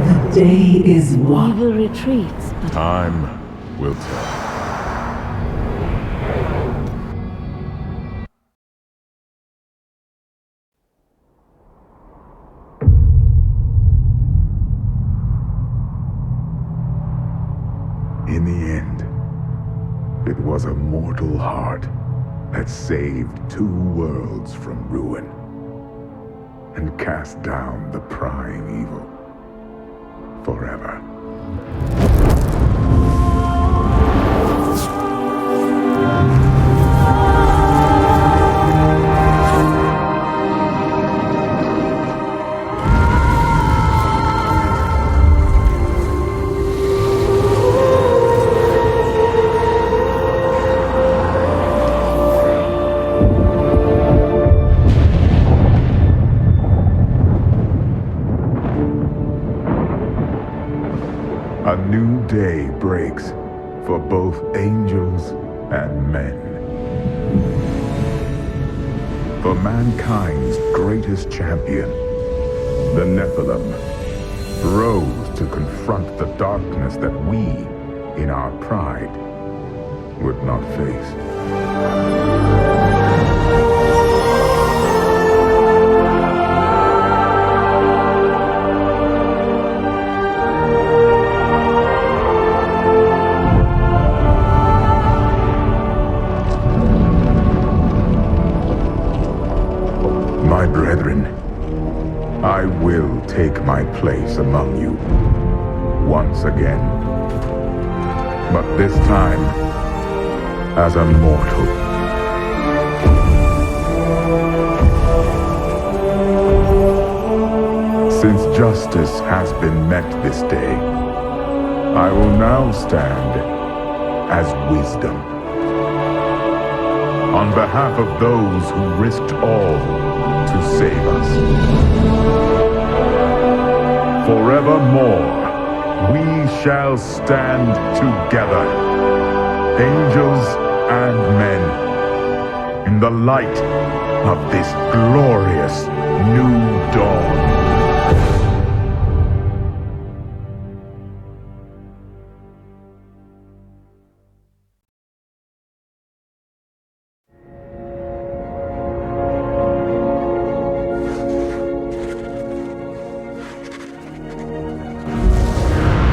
The day is won. Evil retreats, but Time will tell. In the end, it was a mortal heart that saved 2 worlds from ruin and cast down the prying evil forever. A new day breaks for both angels and men. For mankind's greatest champion, the Nephilim, rose to confront the darkness that we, in our pride, would not face. My brethren, I will take my place among you once again, but this time as a mortal. Since justice has been met this day, I will now stand as wisdom. On behalf of those who risked all to save us. Forevermore, we shall stand together, angels and men, in the light of this glorious new dawn.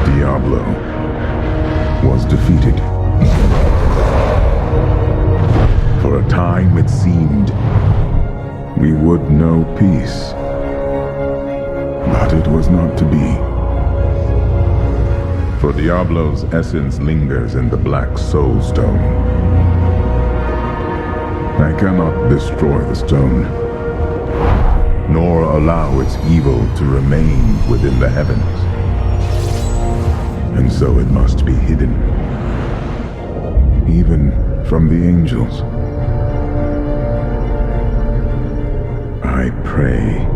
Ðiablo was defeated. For a time it seemed we would know peace, but it was not to be. For Ðiablo's essence lingers in the Black Soul Stone. I cannot destroy the stone, nor allow its evil to remain within the heavens. And so it must be hidden, even from the angels. I pray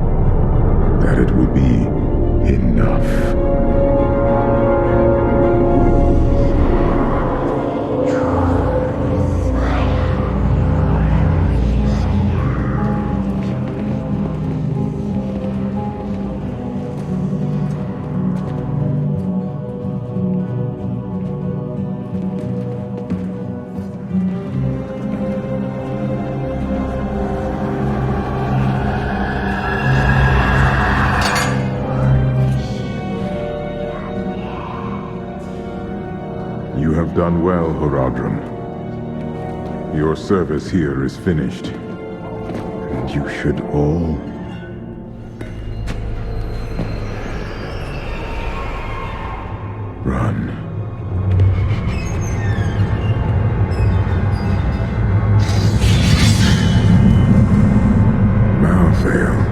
that it will be enough. You have done well, Horadrim. Your service here is finished, and you should all run. Malthael.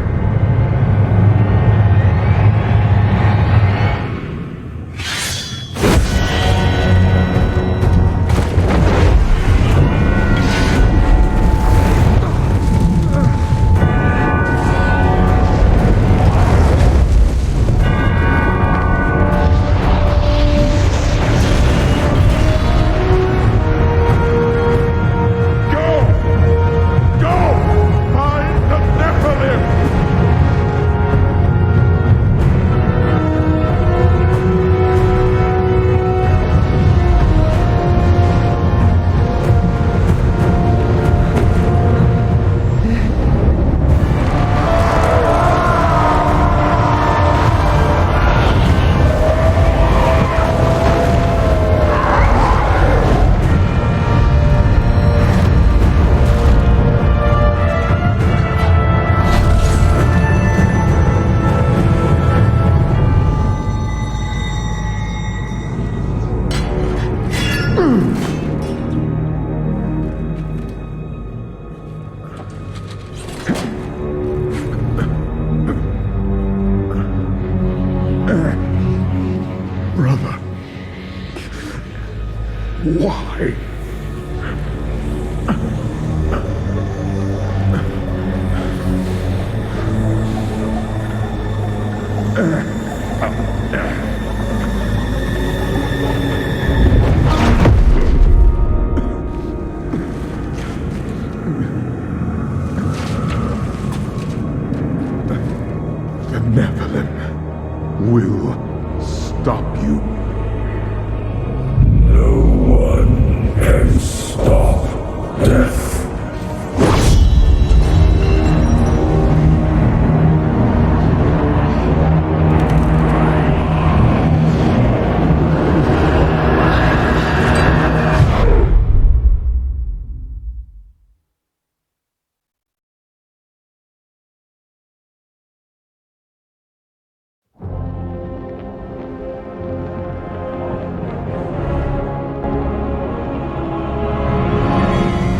Brother. Why? The Nephilim will stop you. No one can stop death.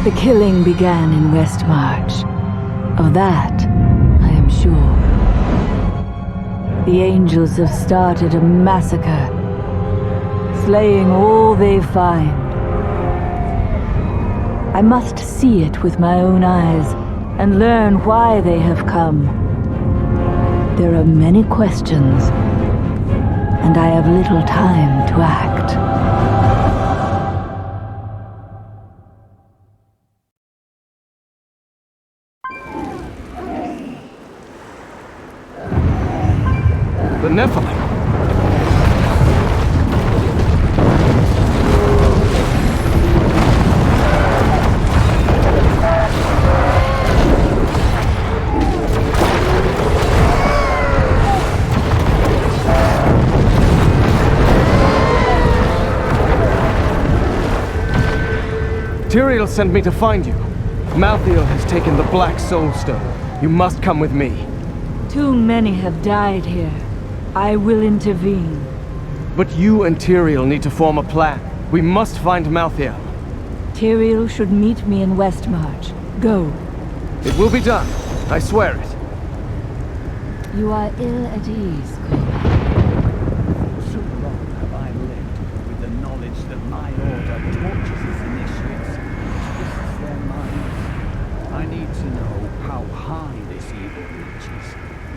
The killing began in Westmarch. Of that, I am sure. The angels have started a massacre, slaying all they find. I must see it with my own eyes and learn why they have come. There are many questions, and I have little time to act. The Nephilim. Tyrael sent me to find you. Malthael has taken the Black Soul Stone. You must come with me. Too many have died here. I will intervene. But you and Tyrael need to form a plan. We must find Malthael. Tyrael should meet me in Westmarch. Go. It will be done. I swear it. You are ill at ease, Colby. So long have I lived with the knowledge that my order tortures its initiates, twists their minds. I need to know how high this evil reaches.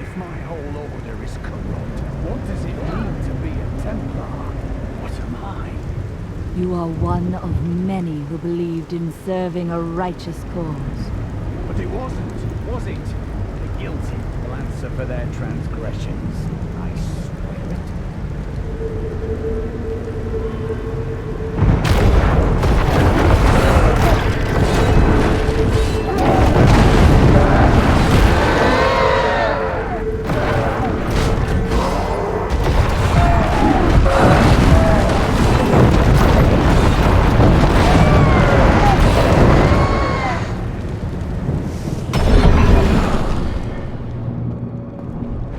If my whole order is corrupt, what does it mean to be a Templar? What am I? You are one of many who believed in serving a righteous cause. But it wasn't, was it? The guilty will answer for their transgressions. I swear it.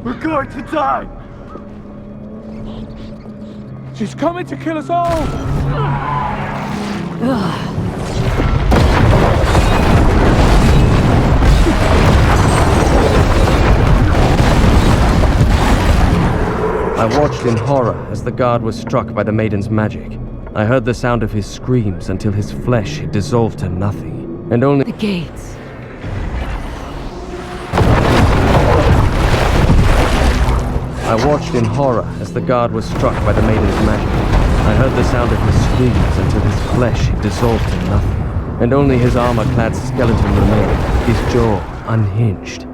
We're going to die! She's coming to kill us all! I watched in horror as the guard was struck by the maiden's magic. I heard the sound of his screams until his flesh had dissolved to nothing, and only— The gates. I watched in horror as the guard was struck by the maiden's magic. I heard the sound of his screams until his flesh had dissolved to nothing, and only his armor-clad skeleton remained, his jaw unhinged.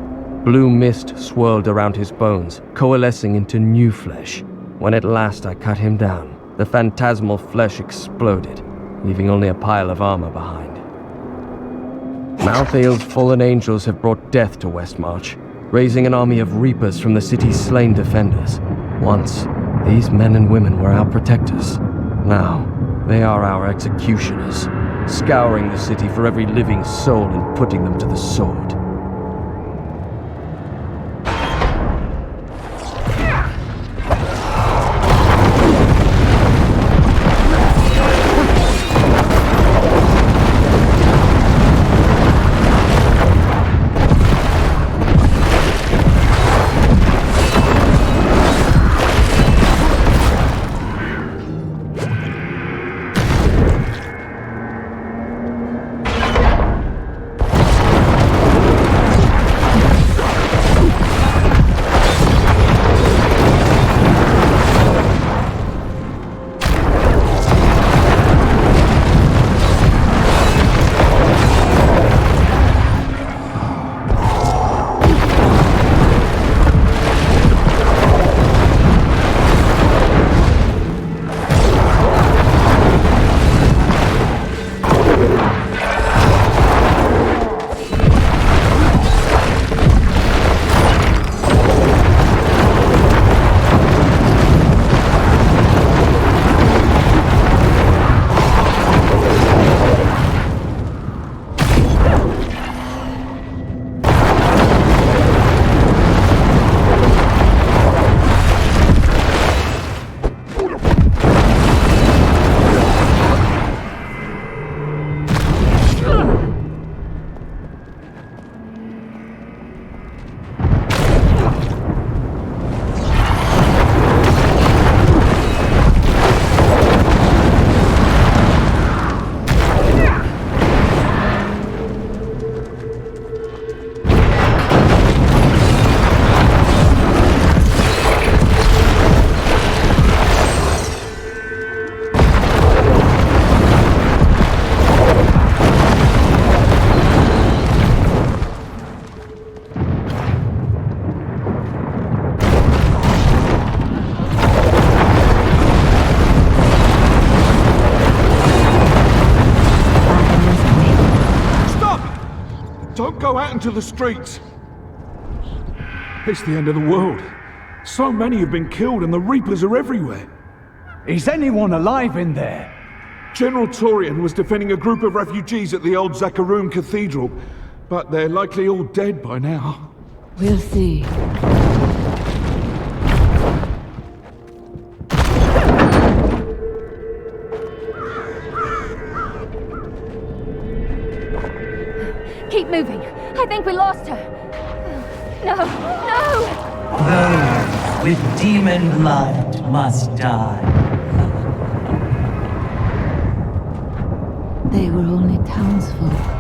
Blue mist swirled around his bones, coalescing into new flesh. When at last I cut him down, the phantasmal flesh exploded, leaving only a pile of armor behind. Malthael's fallen angels have brought death to Westmarch, raising an army of reapers from the city's slain defenders. Once, these men and women were our protectors. Now, they are our executioners, scouring the city for every living soul and putting them to the sword. out into the streets. It's the end of the world. So many have been killed and the Reapers are everywhere. Is anyone alive in there? General Torian was defending a group of refugees at the old Zakharoon Cathedral, but they're likely all dead by now. We'll see. Keep moving. I think we lost her. No, no! Those with demon blood must die. They were only townsfolk.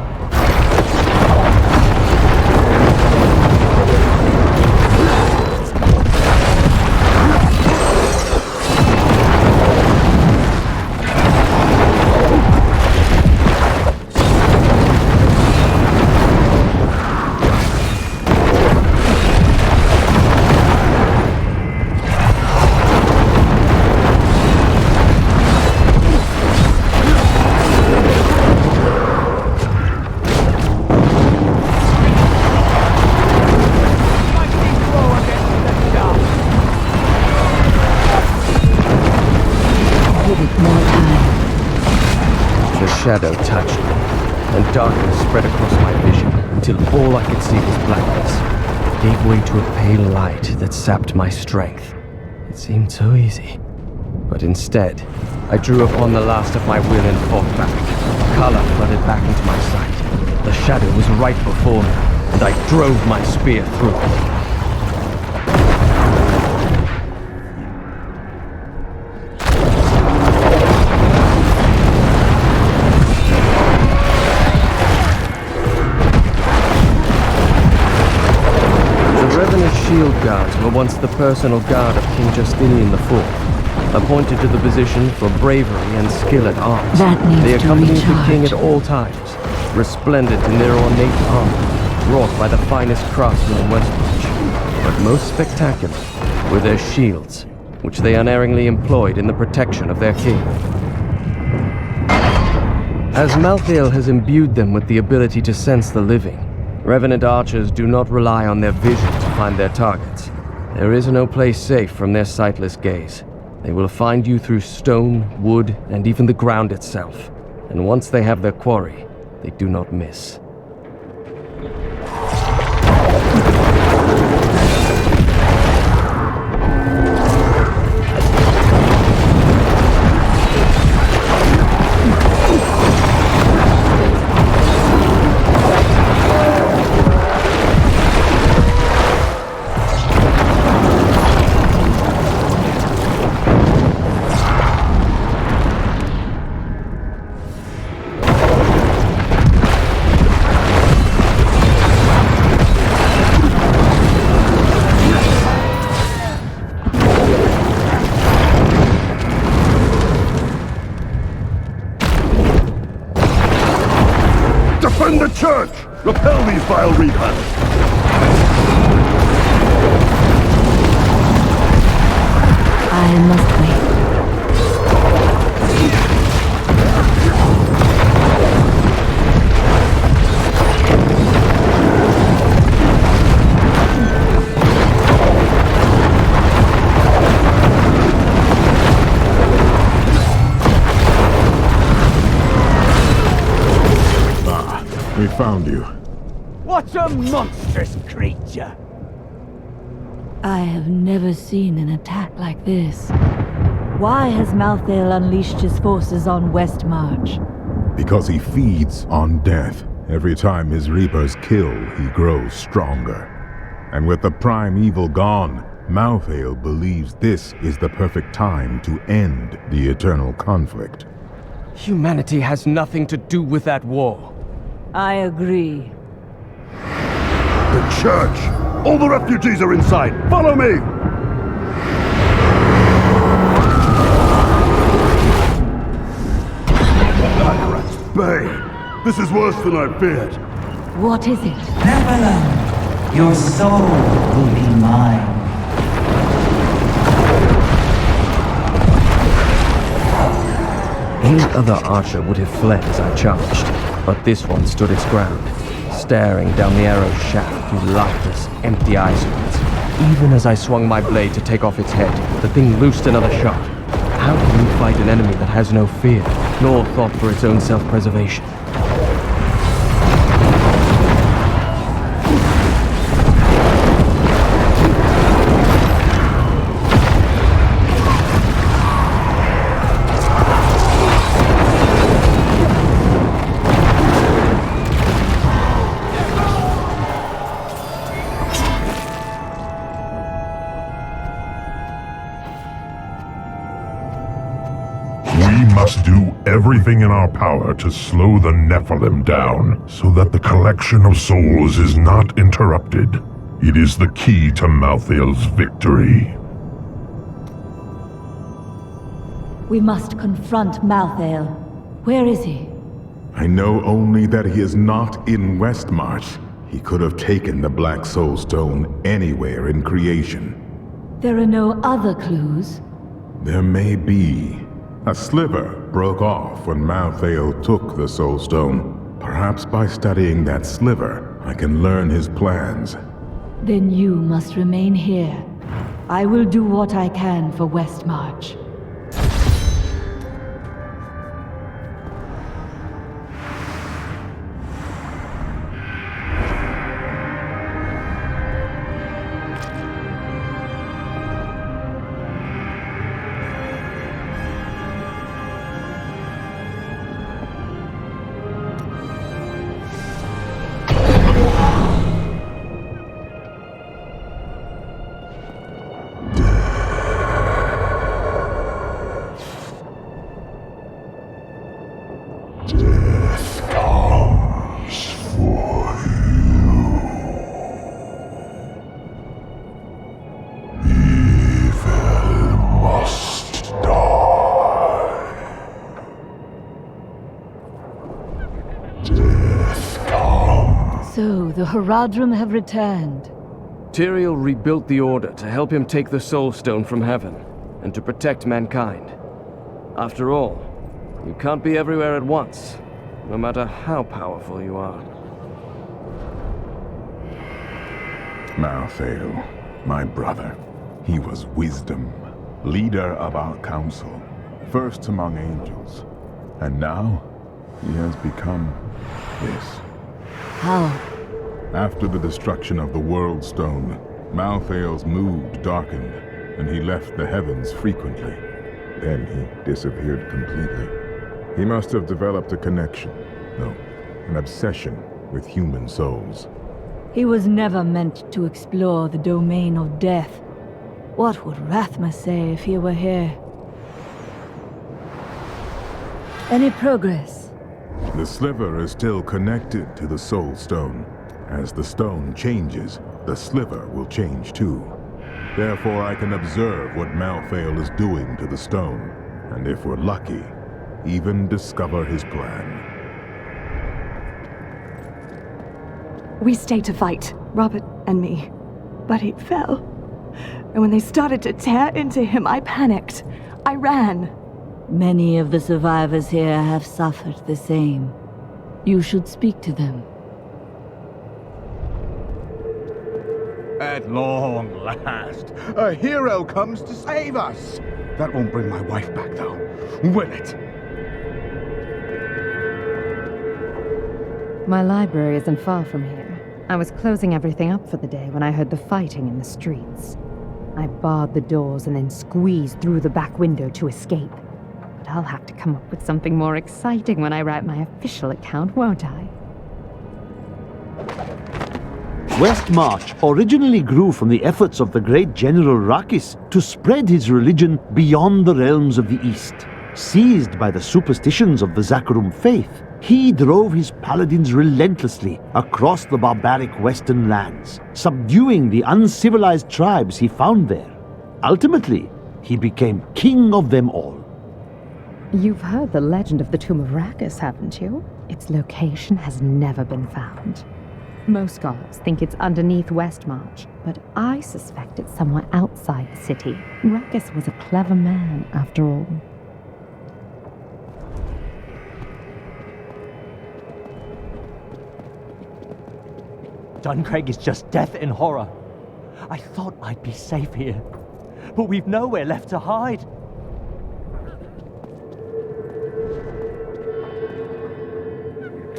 Shadow touched me, and darkness spread across my vision until all I could see was blackness. It gave way to a pale light that sapped my strength. It seemed so easy. But instead, I drew upon the last of my will and fought back. Color flooded back into my sight. The shadow was right before me, and I drove my spear through it. Shield guards were once the personal guard of King Justinian IV, appointed to the position for bravery and skill at arms. That needs they to accompanied the recharge. king at all times, resplendent in their ornate armor, wrought by the finest craftsmen in Westmarch. But most spectacular were their shields, which they unerringly employed in the protection of their king. As Malthael has imbued them with the ability to sense the living, Revenant archers do not rely on their vision to find their targets. There is no place safe from their sightless gaze. They will find you through stone, wood, and even the ground itself. And once they have their quarry, they do not miss. Defend the church! Repel these vile reapers! I must wait. We found you. What a monstrous creature! I have never seen an attack like this. Why has Malthael unleashed his forces on Westmarch? Because he feeds on death. Every time his reapers kill, he grows stronger. And with the prime evil gone, Malthael believes this is the perfect time to end the eternal conflict. Humanity has nothing to do with that war. I agree. The church! All the refugees are inside! Follow me! Icarus, Bay! This is worse than I feared. What is it? Nephilim, your soul will be mine. Any other archer would have fled as I charged, but this one stood its ground, staring down the arrow's shaft through lifeless, empty eye sockets. Even as I swung my blade to take off its head, the thing loosed another shot. How can you fight an enemy that has no fear, nor thought for its own self-preservation? We must do everything in our power to slow the Nephilim down, so that the collection of souls is not interrupted. It is the key to Malthael's victory. We must confront Malthael. Where is he? I know only that he is not in Westmarch. He could have taken the Black Soul Stone anywhere in creation. There are no other clues? There may be. A sliver broke off when Malthael took the Soul Stone. Perhaps by studying that sliver, I can learn his plans. Then you must remain here. I will do what I can for Westmarch. So, the Horadrim have returned. Tyrael rebuilt the Order to help him take the Soul Stone from heaven, and to protect mankind. After all, you can't be everywhere at once, no matter how powerful you are. Malthael, my brother. He was wisdom, leader of our council, first among angels. And now, he has become this. How? After the destruction of the World Stone, Malthael's mood darkened, and he left the heavens frequently. Then he disappeared completely. He must have developed a connection, no, an obsession with human souls. He was never meant to explore the domain of death. What would Rathma say if he were here? Any progress? The sliver is still connected to the Soul Stone. As the stone changes, the sliver will change too. Therefore, I can observe what Malthael is doing to the stone, and if we're lucky, even discover his plan. We stayed to fight, Robert and me, but he fell. And when they started to tear into him, I panicked. I ran. Many of the survivors here have suffered the same. You should speak to them. At long last, a hero comes to save us. That won't bring my wife back, though, will it? My library isn't far from here. I was closing everything up for the day when I heard the fighting in the streets. I barred the doors and then squeezed through the back window to escape. But I'll have to come up with something more exciting when I write my official account, won't I? Westmarch originally grew from the efforts of the great General Rakis to spread his religion beyond the realms of the East. Seized by the superstitions of the Zakarum faith, he drove his paladins relentlessly across the barbaric western lands, subduing the uncivilized tribes he found there. Ultimately, he became king of them all. You've heard the legend of the Tomb of Rakis, haven't you? Its location has never been found. Most scholars think it's underneath Westmarch, but I suspect it's somewhere outside the city. Rakis was a clever man, after all. Duncraig is just death in horror. I thought I'd be safe here, but we've nowhere left to hide.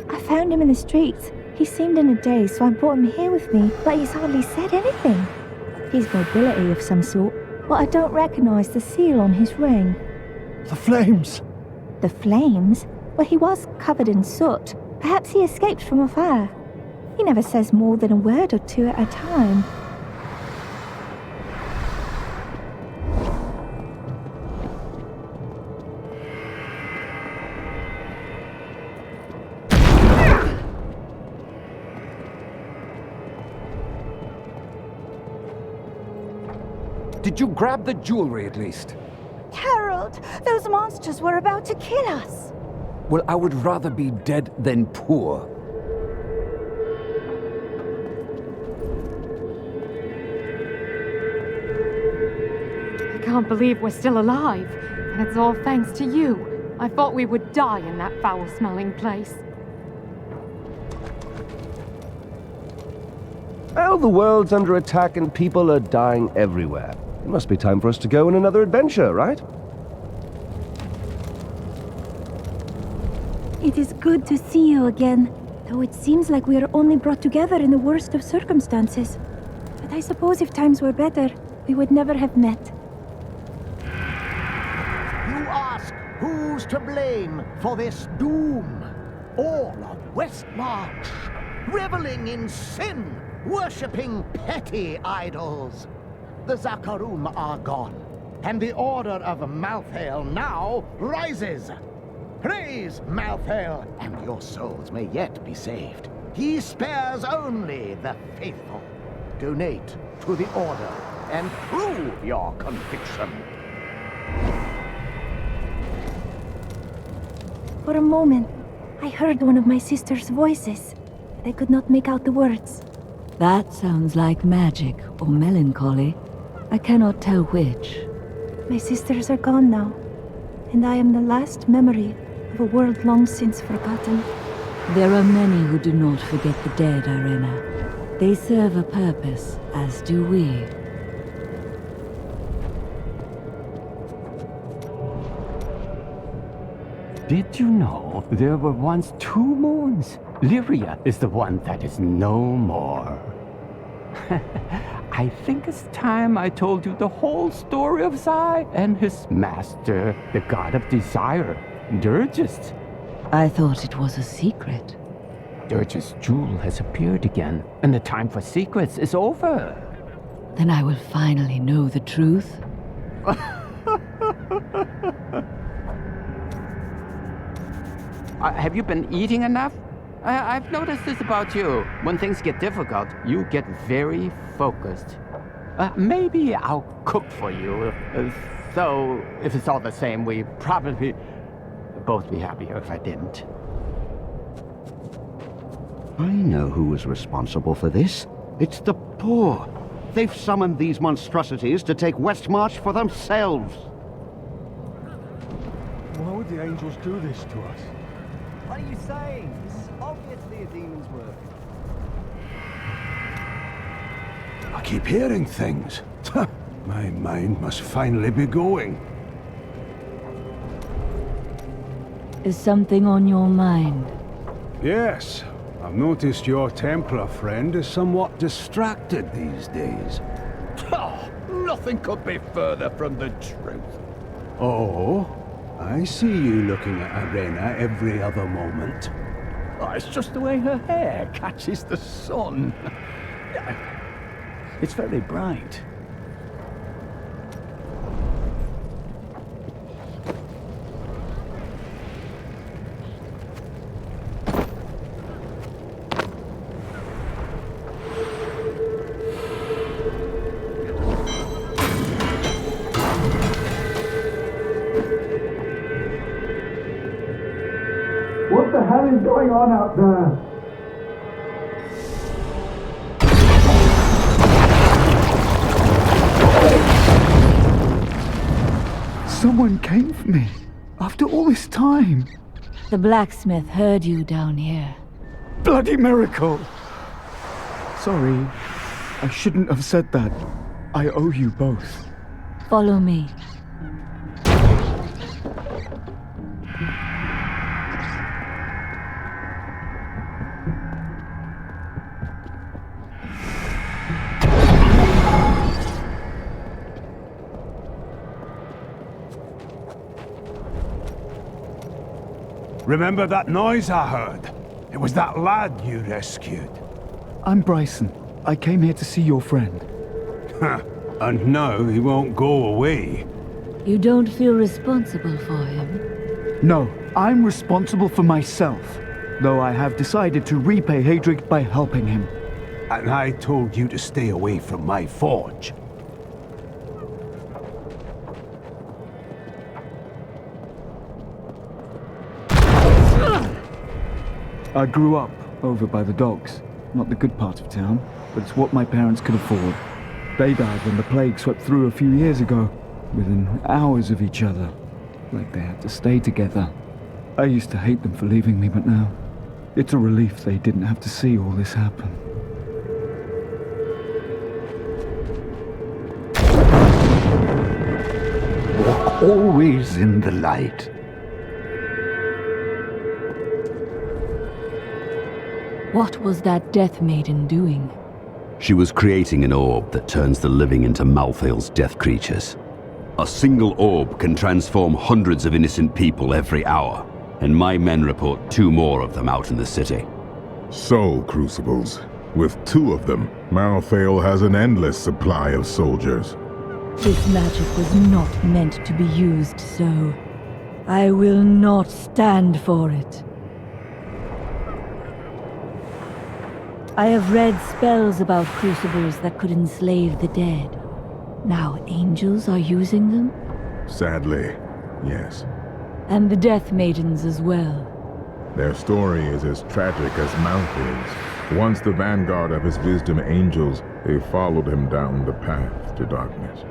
I found him in the streets. He seemed in a daze, so I brought him here with me, but he's hardly said anything. He's nobility of some sort, but I don't recognize the seal on his ring. The flames! The flames? Well, he was covered in soot. Perhaps he escaped from a fire. He never says more than a word or two at a time. Did you grab the jewelry at least? Harold, those monsters were about to kill us. Well, I would rather be dead than poor. I can't believe we're still alive, and it's all thanks to you. I thought we would die in that foul-smelling place. Well, the world's under attack and people are dying everywhere. It must be time for us to go on another adventure, right? It is good to see you again, though it seems like we are only brought together in the worst of circumstances. But I suppose if times were better, we would never have met. You ask who's to blame for this doom? All of Westmarch, reveling in sin, worshipping petty idols. The Zakarum are gone, and the Order of Malthael now rises. Praise Malthael, and your souls may yet be saved. He spares only the faithful. Donate to the Order and prove your conviction. For a moment, I heard one of my sister's voices. I could not make out the words. That sounds like magic or melancholy. I cannot tell which. My sisters are gone now, and I am the last memory of a world long since forgotten. There are many who do not forget the dead, Irena. They serve a purpose, as do we. Did you know there were once 2 moons? Lyria is the one that is no more. I think it's time I told you the whole story of Zai and his master, the god of desire, Dirges. I thought it was a secret. Dirges' jewel has appeared again, and the time for secrets is over. Then I will finally know the truth. Have you been eating enough? I've noticed this about you. When things get difficult, you get very focused. Maybe I'll cook for you. Though, if it's all the same, we'd probably both be happier if I didn't. I know who was responsible for this. It's the poor. They've summoned these monstrosities to take Westmarch for themselves. Why would the angels do this to us? What are you saying? This is obviously a demon's work. I keep hearing things. My mind must finally be going. Is something on your mind? Yes. I've noticed your Templar friend is somewhat distracted these days. Oh, nothing could be further from the truth. Oh? I see you looking at Irena every other moment. Oh, it's just the way her hair catches the sun. It's very bright. What the hell is going on out there? Someone came for me. After all this time. The blacksmith heard you down here. Bloody miracle! sorry. I shouldn't have said that. I owe you both. Follow me. Remember that noise I heard? It was that lad you rescued. I'm Bryson. I came here to see your friend. And now he won't go away. You don't feel responsible for him? No, I'm responsible for myself. Though I have decided to repay Hadric by helping him. And I told you to stay away from my forge. I grew up over by the docks. Not the good part of town, but it's what my parents could afford. They died when the plague swept through a few years ago, within hours of each other. Like they had to stay together. I used to hate them for leaving me, but now, it's a relief they didn't have to see all this happen. Walk always in the light. What was that Death Maiden doing? She was creating an orb that turns the living into Malthael's death creatures. A single orb can transform hundreds of innocent people every hour, and my men report 2 more of them out in the city. Soul crucibles. With 2 of them, Malthael has an endless supply of soldiers. This magic was not meant to be used so. I will not stand for it. I have read spells about crucibles that could enslave the dead. Now angels are using them? Sadly, yes. And the Death Maidens as well. Their story is as tragic as Malthael's. Once the vanguard of his wisdom angels, they followed him down the path to darkness.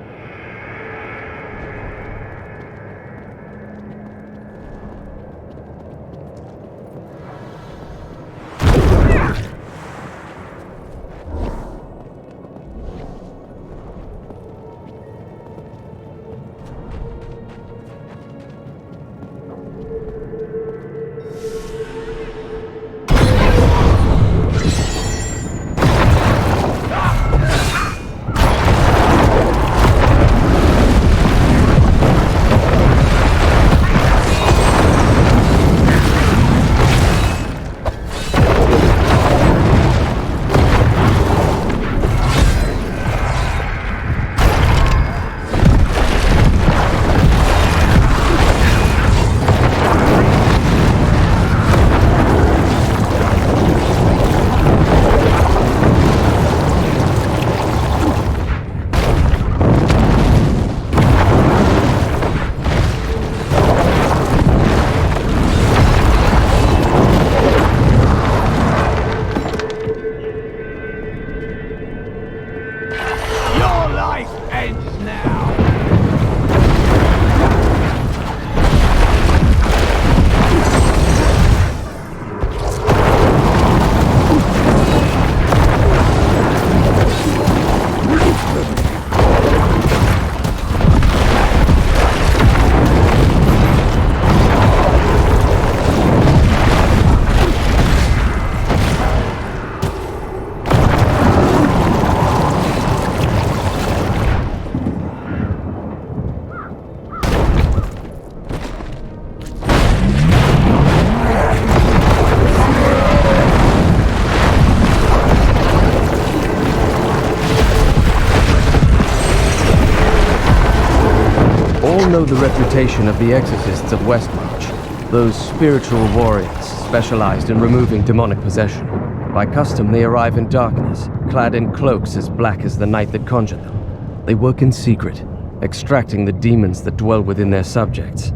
Know the reputation of the exorcists of Westmarch, those spiritual warriors specialized in removing demonic possession. By custom, they arrive in darkness, clad in cloaks as black as the night that conjured them. They work in secret, extracting the demons that dwell within their subjects.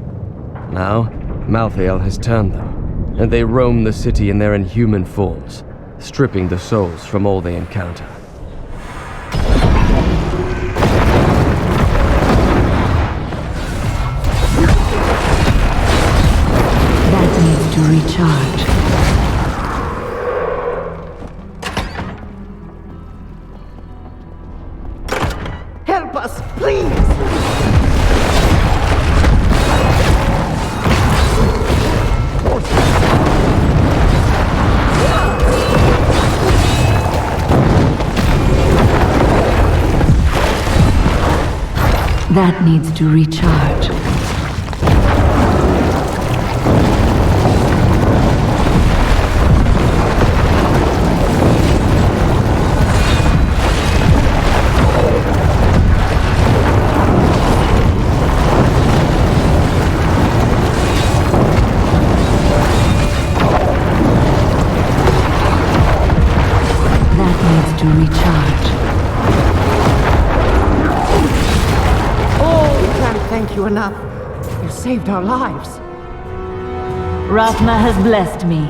Now, Malthael has turned them, and they roam the city in their inhuman forms, stripping the souls from all they encounter. To recharge. That needs to recharge. To recharge. Oh, we can't thank you enough. You saved our lives. Rathma has blessed me.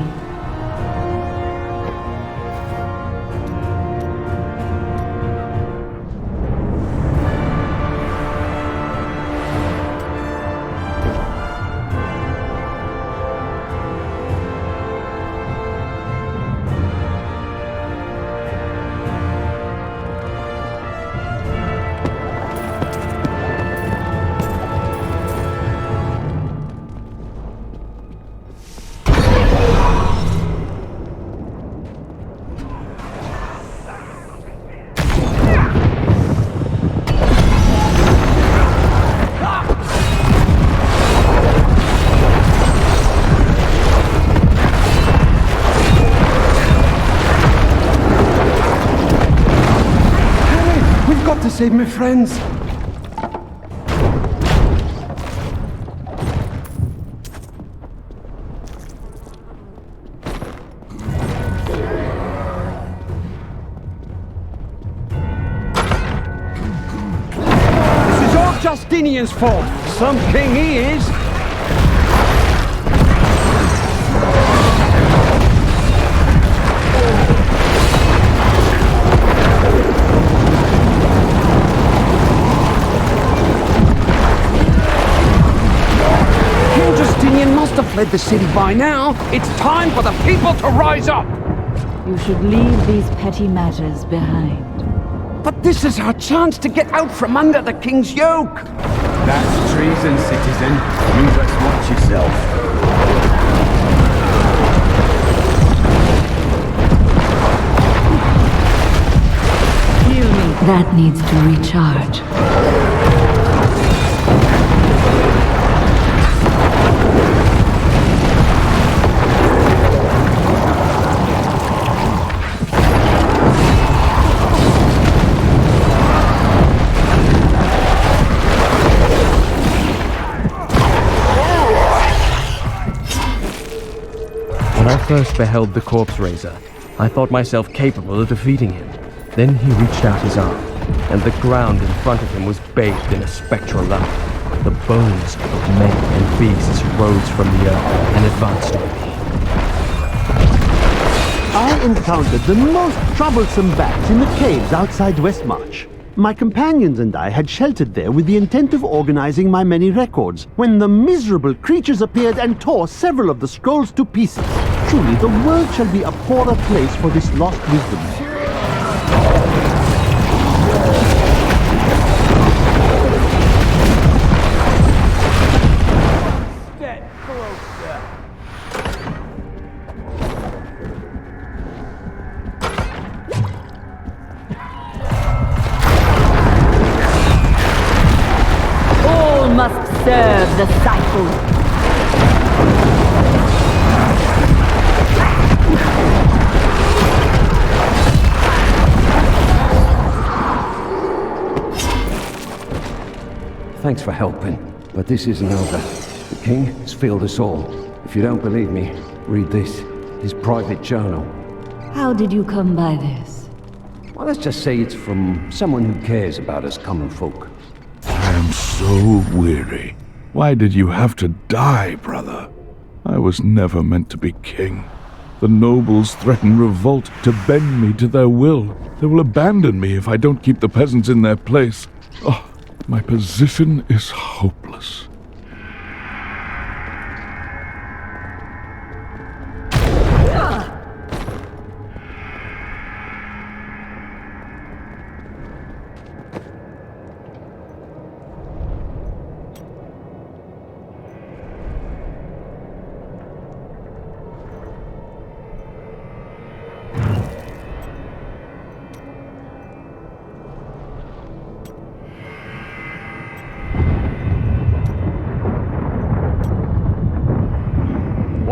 Save my friends. This is all Justinian's fault. Some king he is. Fled the city by now. It's time for the people to rise up. You should leave these petty matters behind. But this is our chance to get out from under the king's yoke. That's treason, citizen. You just watch yourself. Heal me. That needs to recharge. When I first beheld the corpse raiser, I thought myself capable of defeating him. Then he reached out his arm, and the ground in front of him was bathed in a spectral light. The bones of men and beasts rose from the earth and advanced on me. I encountered the most troublesome bats in the caves outside Westmarch. My companions and I had sheltered there with the intent of organizing my many records, when the miserable creatures appeared and tore several of the scrolls to pieces. Truly, the world shall be a poorer place for this lost wisdom. Must serve the cycle. Thanks for helping, but this isn't over. The king has failed us all. If you don't believe me, read this. His private journal. How did you come by this? Well, let's just say it's from someone who cares about us common folk. I am so weary. Why did you have to die, brother? I was never meant to be king. The nobles threaten revolt to bend me to their will. They will abandon me if I don't keep the peasants in their place. Oh, my position is hopeless.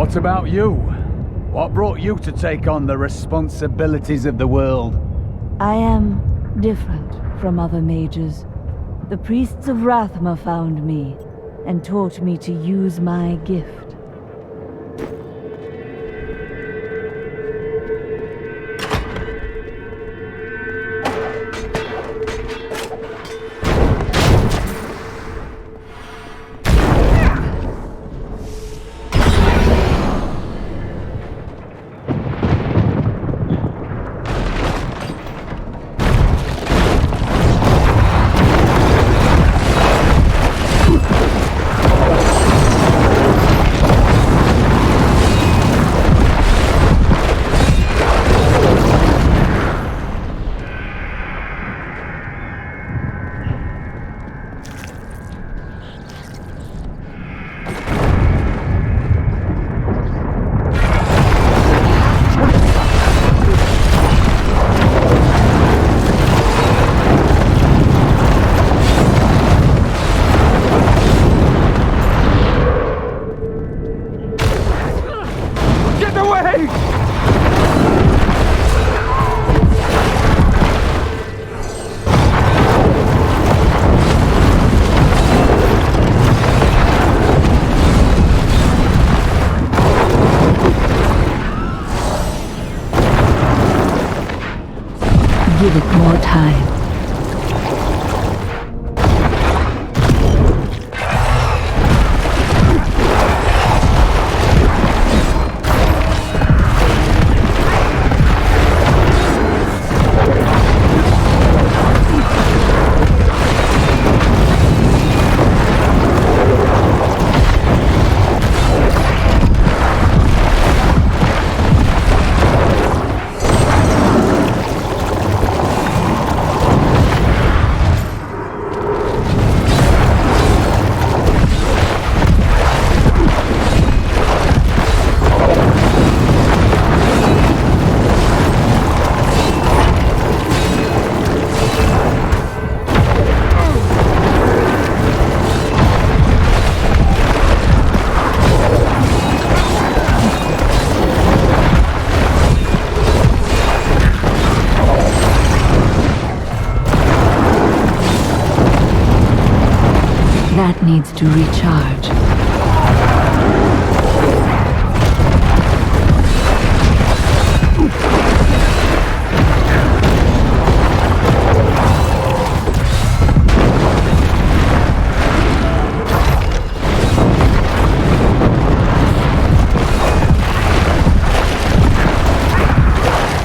What about you? What brought you to take on the responsibilities of the world? I am different from other mages. The priests of Rathma found me and taught me to use my gift. Give it more time. That needs to recharge.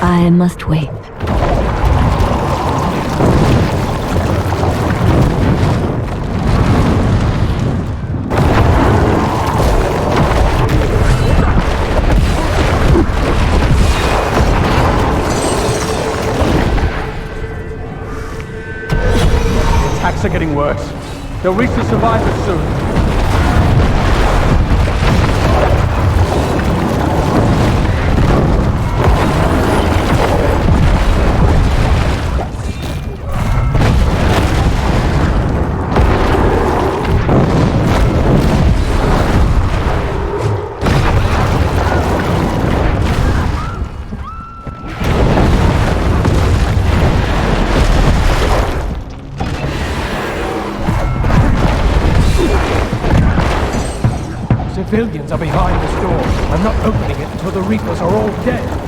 I must wait. Attacks are getting worse. They'll reach the survivors soon. Civilians are behind this door. I'm not opening it until the Reapers are all dead.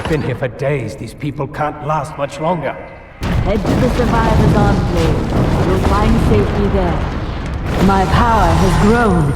Been here for days. These people can't last much longer. Head to the survivors' enclave. You'll find safety there. My power has grown.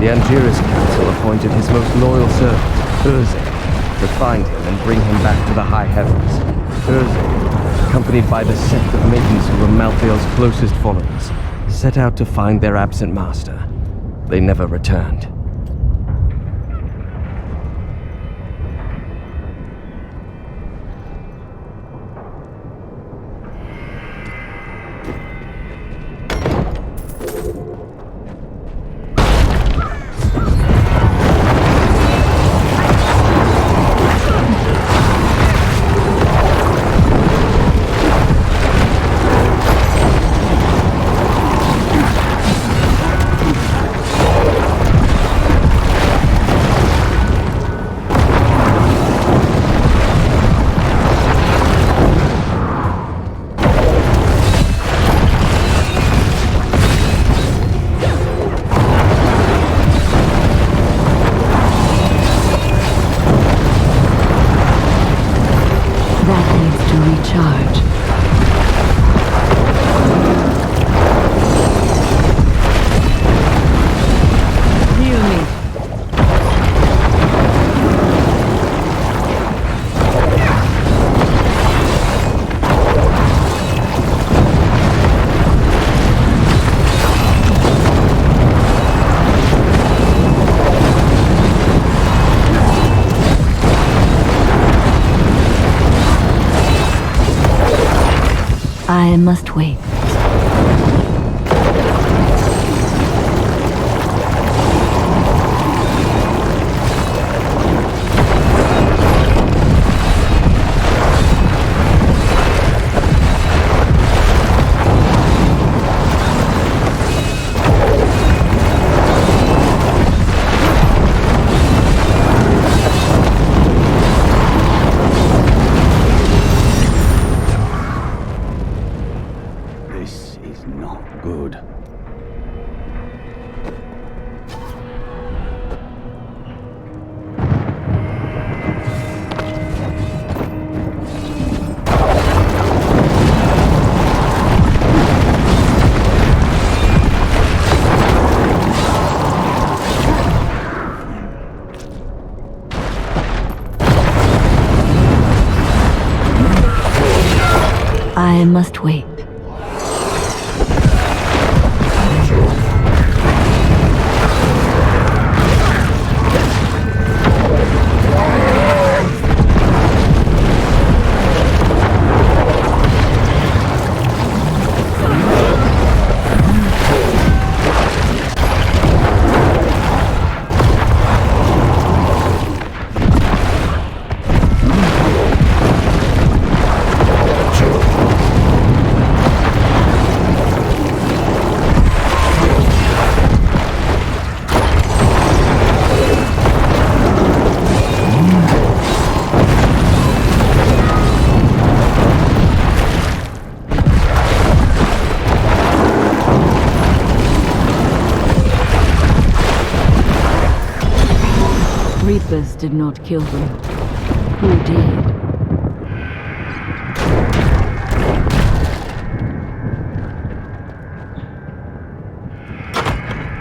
The Angiris Council appointed his most loyal servant, Ðiablo, to find him and bring him back to the high heavens. Ðiablo, accompanied by the sect of maidens who were Malthael's closest followers, set out to find their absent master. They never returned. I must wait. I must wait. Reapers did not kill them. Who did?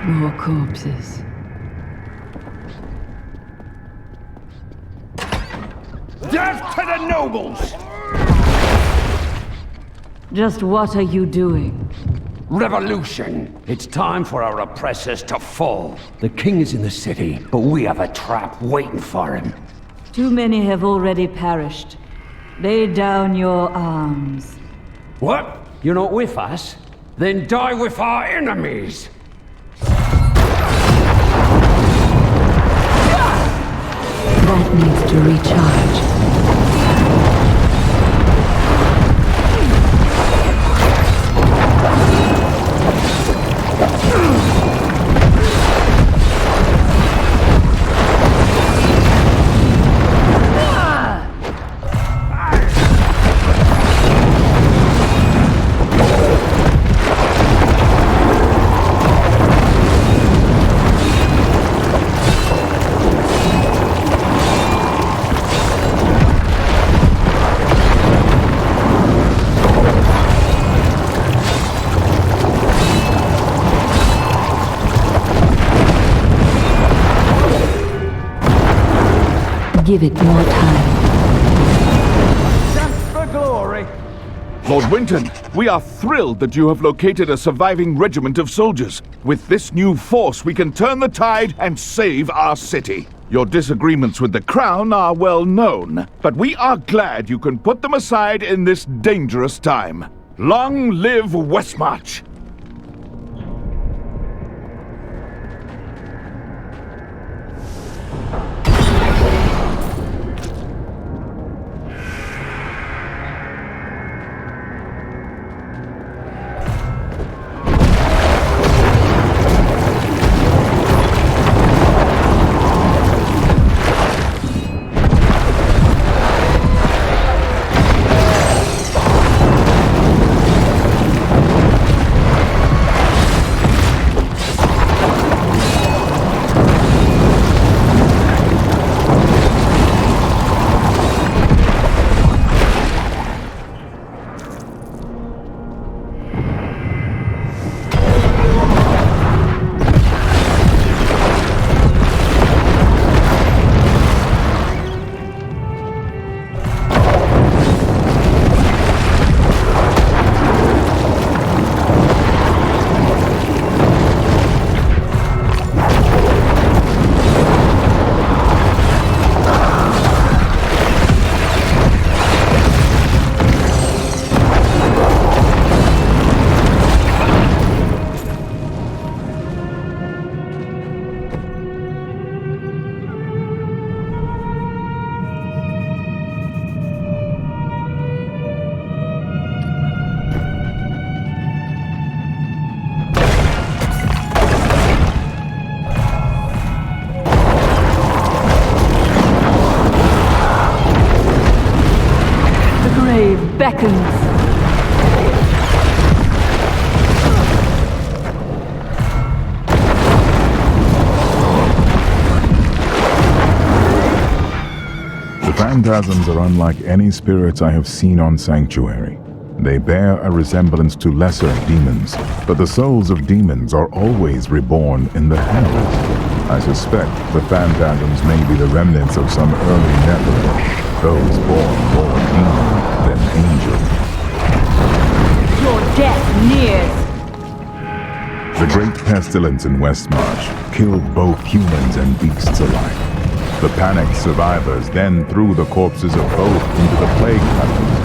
More corpses. Death to the nobles! Just what are you doing? Revolution! It's time for our oppressors to fall. The king is in the city, but we have a trap waiting for him. Too many have already perished. Lay down your arms. What? You're not with us? Then die with our enemies! That needs to recharge. Give it more time. Dance for glory! Lord Winton, we are thrilled that you have located a surviving regiment of soldiers. With this new force, we can turn the tide and save our city. Your disagreements with the Crown are well known, but we are glad you can put them aside in this dangerous time. Long live Westmarch! Beckons. The phantasms are unlike any spirits I have seen on Sanctuary. They bear a resemblance to lesser demons, but the souls of demons are always reborn in the hells. I suspect the phantasms may be the remnants of some early Nephilim, those born more demon than angel. Your death nears! The great pestilence in Westmarch killed both humans and beasts alike. The panicked survivors then threw the corpses of both into the plague tunnels.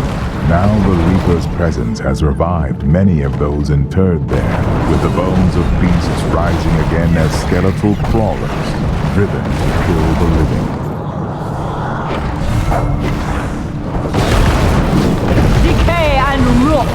Now the Reaper's presence has revived many of those interred there, with the bones of beasts rising again as skeletal crawlers, driven to kill the living. Decay and rot!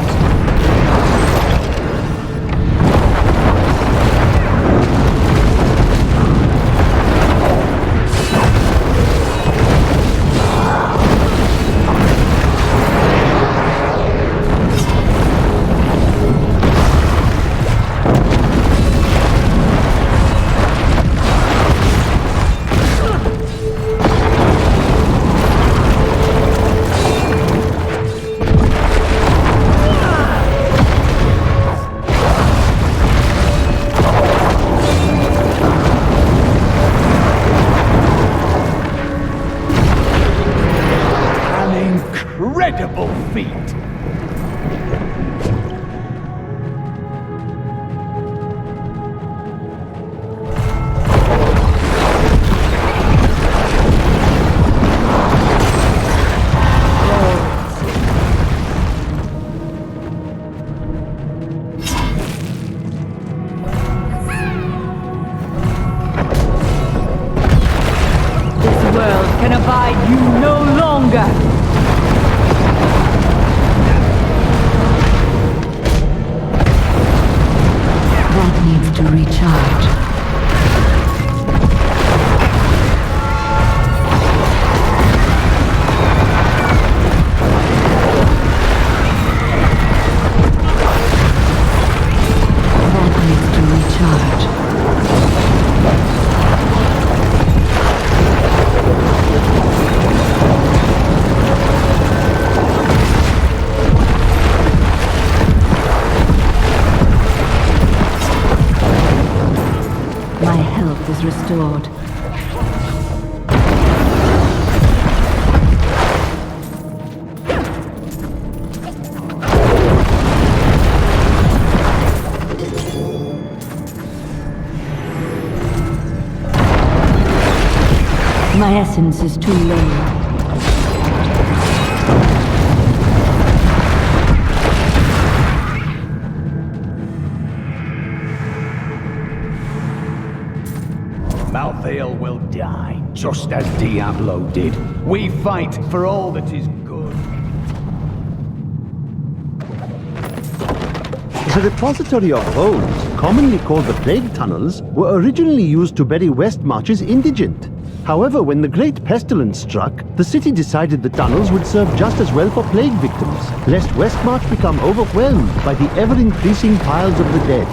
Incredible feat! This world can abide you no longer! Needs to recharge. That needs to recharge. My health is restored. My essence is too low. Malthael will die, just as Ðiablo did. We fight for all that is good. The repository of bones, commonly called the Plague Tunnels, were originally used to bury Westmarch's indigent. However, when the Great Pestilence struck, the city decided the tunnels would serve just as well for plague victims, lest Westmarch become overwhelmed by the ever-increasing piles of the dead.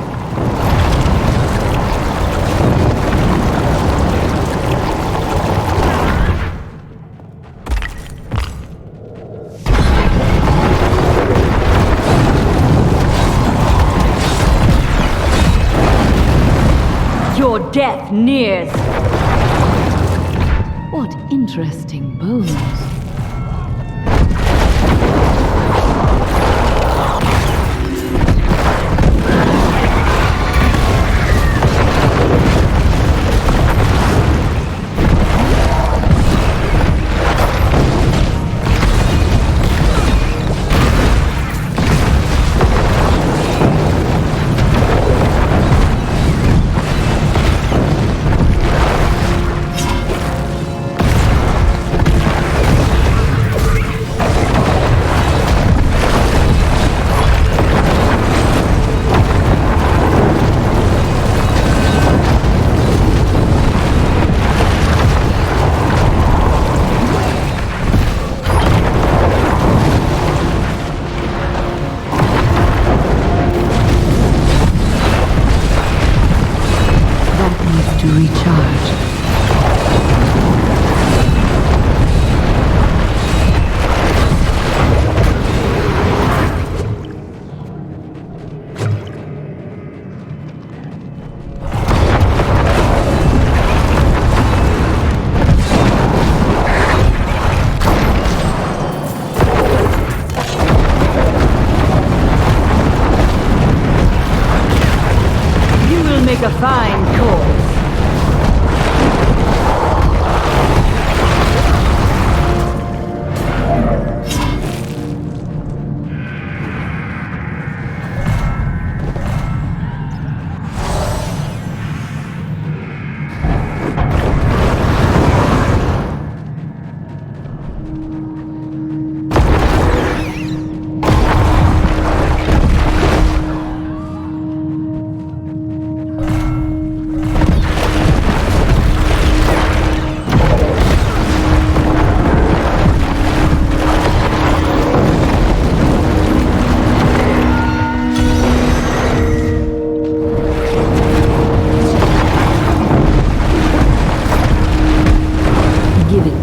Your death nears. What interesting bones. A fine cause.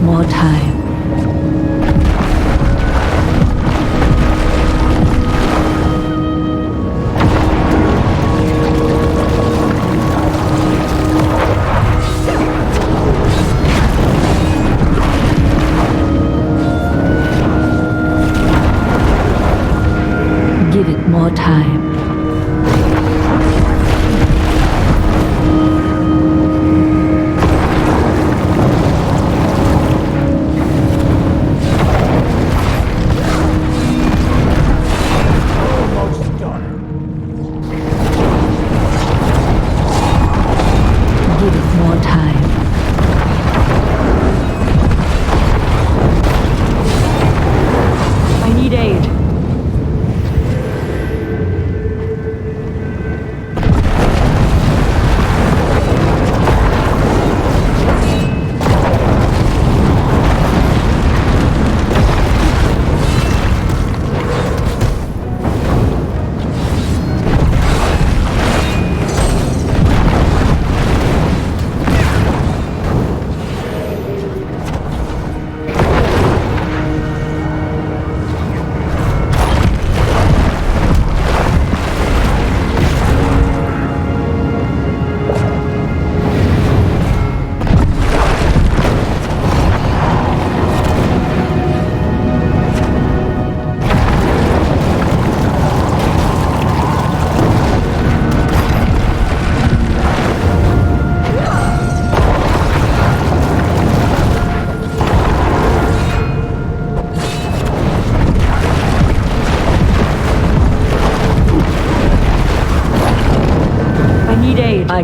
More time. Give it more time.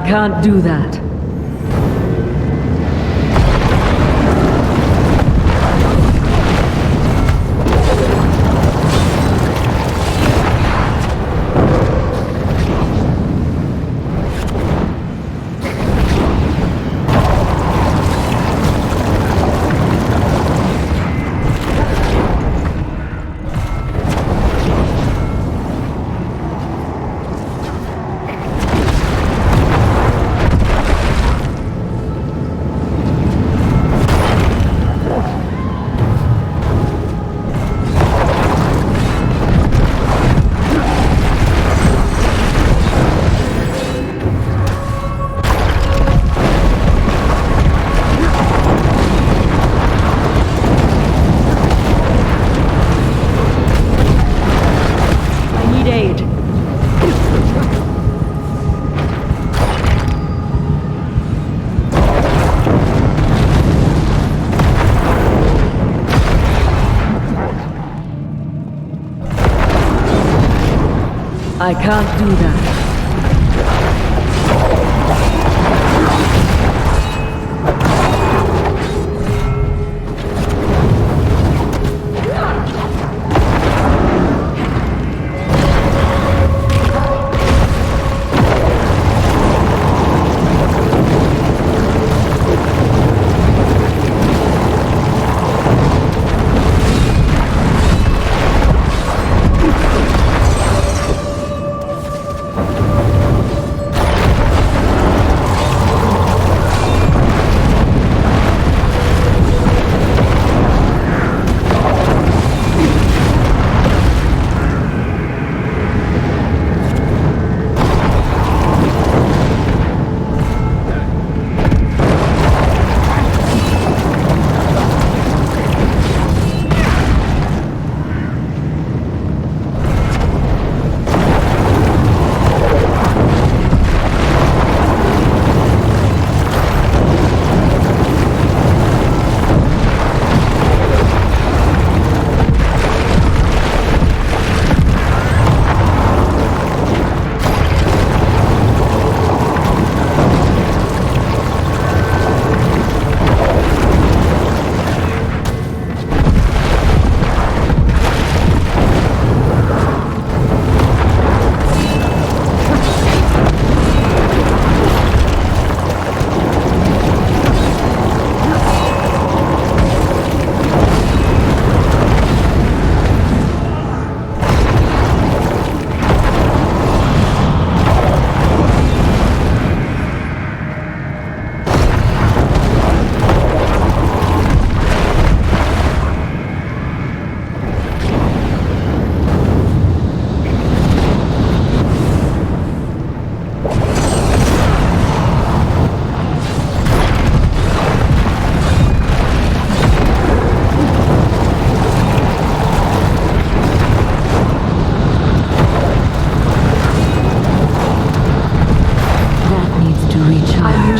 can't do that. I can't do that.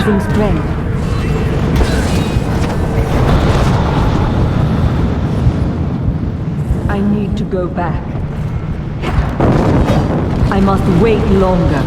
Strength. I need to go back. I must wait longer.